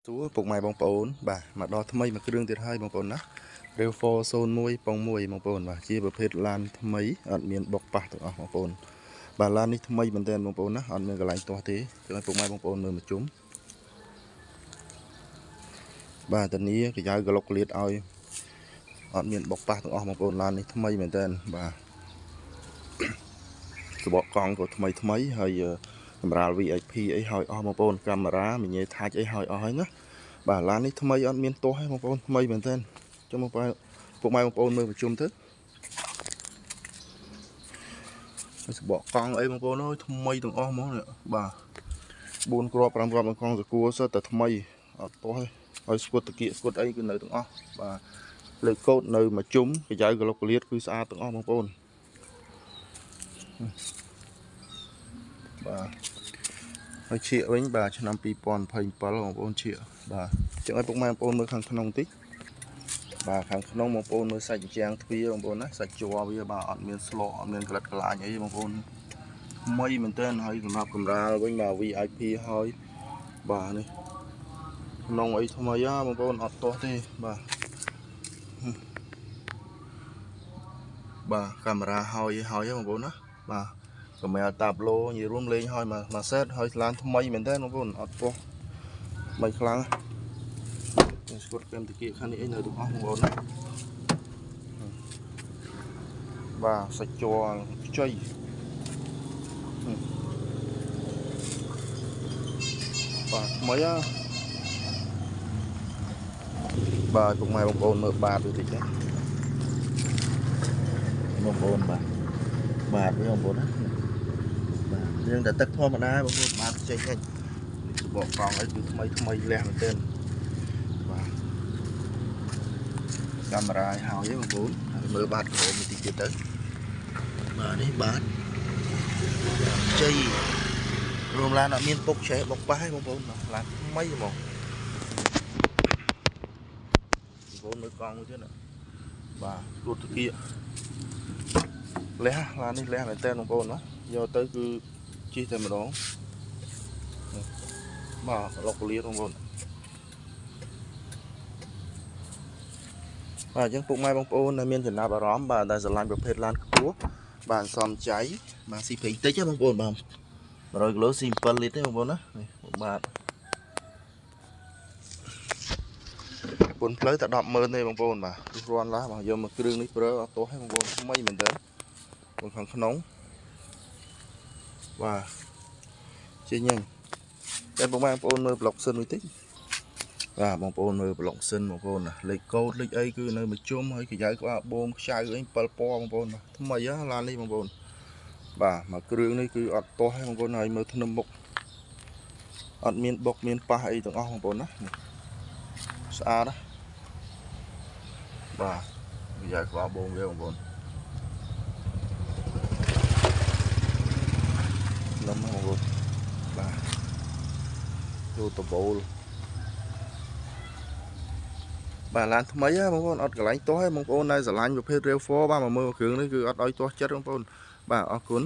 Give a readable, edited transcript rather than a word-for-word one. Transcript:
សួរពុកម៉ែបងប្អូនបាទមកដល់ថ្មីមួយគ្រឿងទៀតហើយបងប្អូនណា Real 401 ប៉ុង1បងប្អូនបាទជាប្រភេទឡានថ្មីអត់មានបុកប៉ះទាំងអស់បងប្អូនបាទឡាននេះថ្មីមែនទែនបងប្អូនណាអត់មានកន្លែងទាស់ទេគឺឲ្យពុកម៉ែបងប្អូនមើលមកជុំបាទតានីកយ៉ៅក្លុកក្លៀតឲ្យអត់មានបុកប៉ះទាំងអស់បងប្អូនឡាននេះថ្មីមែនទែនបាទសបកកង់ក៏ថ្មីហើយកម្រាល VIP អីហើយអស់បងប្អូនកាមេរ៉ាមីញ៉េថាច់អីហើយអស់ហើយណាបាទឡាននេះថ្មីអត់មានទាស់ទេបងប្អូនថ្មីមែនទែនចុះមកពុកម៉ែបងប្អូនមើលប្រជុំទៅសបកកង់អីបងប្អូនអើយថ្មីទាំងអស់ហ្មងបាទ4គ្រាប់5គ្រាប់កង់សកួរសិតតែថ្មីអត់ទាស់ទេហើយស្គួតតាគៀកស្គួតអីគឺនៅទាំងអស់បាទលើកកោតនៅមួយជុំកញ្ចៅក្លុកក្លៀតគឺស្អាតទាំងអស់បងប្អូនបាទហើយឈៀកវិញបាទឆ្នាំ2027បងប្អូនឈៀកបាទចឹងឲ្យពុកម៉ែបងប្អូនមើលខាងក្នុងបន្តិចបាទខាងក្នុងបងប្អូនមើលសាច់ជាងទ្វារបងប្អូនណាសាច់ជ័រវាបាទអត់មានស្លកអត់មានក្លិតក្លាញអីបងប្អូនថ្មីមែនទែនហើយសម្រាប់កម្រាលវិញបាទ VIP ហើយបាទនេះក្នុងអីថ្មីបងប្អូនអត់ទាស់ទេបាទកាមេរ៉ាហើយបងប្អូនណាបាទកាមេរ៉ាតាប់ឡូនិយាយរួមលេងហើយមកសេតហើយឡានថ្មីមែនទែនបងប្អូនអត់ទាស់មិនខ្លាំងស្គួតគែមតាគៀកខាងនេះអីនៅទាំងអស់បងប្អូនណាបាទសាច់ជ័រខ្ចីបាទថ្មីបាទពុកម៉ែបងប្អូនមើលបាតវាតិចណាបងប្អូនបាទវាបងប្អូនណាបាទយើងតែទឹកធម្មតាបងប្អូនបាតចេញហ្នឹងបកកង់អីគឺថ្មីលះមែនទែនបាទកាមេរ៉ាហើយបងប្អូនមើលបាតក្រោមបន្តិចទៀតទៅបាទនេះបាតជ័យរួមឡានអត់មានពុកឆេះបុកប៉ះទេបងប្អូនឡានថ្មីហ្មងបងប្អូនមើលកង់មួយទៀតណាបាទស្គួតតាគៀកលះឡាននេះលះមែនតើបងប្អូនណាយកទៅគឺជិះតែម្ដងបាទឡុកលៀតបងប្អូនបាទអញ្ចឹងពុកម៉ែបងប្អូនដែលមានចំណាប់អារម្មណ៍បាទដែលស្រឡាញ់ប្រភេទឡានខ្ពស់បាទសំចៃបាទស៊ីប្រេងតិចណាបងប្អូនបាទ100គីឡូស៊ី7លីត្រទេបងប្អូនណានេះបាទពុនផ្លូវតែ100000ទេបងប្អូនបាទរន់ឡាស់បាទយកមកគ្រឿងនេះប្រើអត់ទាស់ទេបងប្អូនថ្មីមែនតើខាងក្នុងបាទជាញ៉ឹងតែបងប្អូនមើលប្លុកសិនមួយតិចបាទបងប្អូនមើលប្លុកសិនបងប្អូនណាលេខកូដលេខអីគឺនៅមួយជុំហើយកញ្ចៅក្បាលបូមខ្ចៅអី7ពណ៌បងប្អូនបាទថ្មីឡាននេះបងប្អូនបាទមកគ្រឿងនេះគឺអត់ទាស់ទេបងប្អូនហើយមើលធ្នឹមមុខអត់មានបុកមានប៉ះអីទាំងអស់បងប្អូនណាស្អាតណាបាទកញ្ចៅក្បាលបូមវាបងប្អូនធ្នឹមបងប្អូនបាទទូតបូលបាទឡានថ្មីបងប្អូនអត់កន្លែងទាស់ទេបងប្អូនដែលស្រឡាញ់ប្រភេទ Real 4បាទមកមើលគ្រឿងនេះគឺអត់ឲ្យទាស់ចិត្តបងប្អូនបាទអរគុណ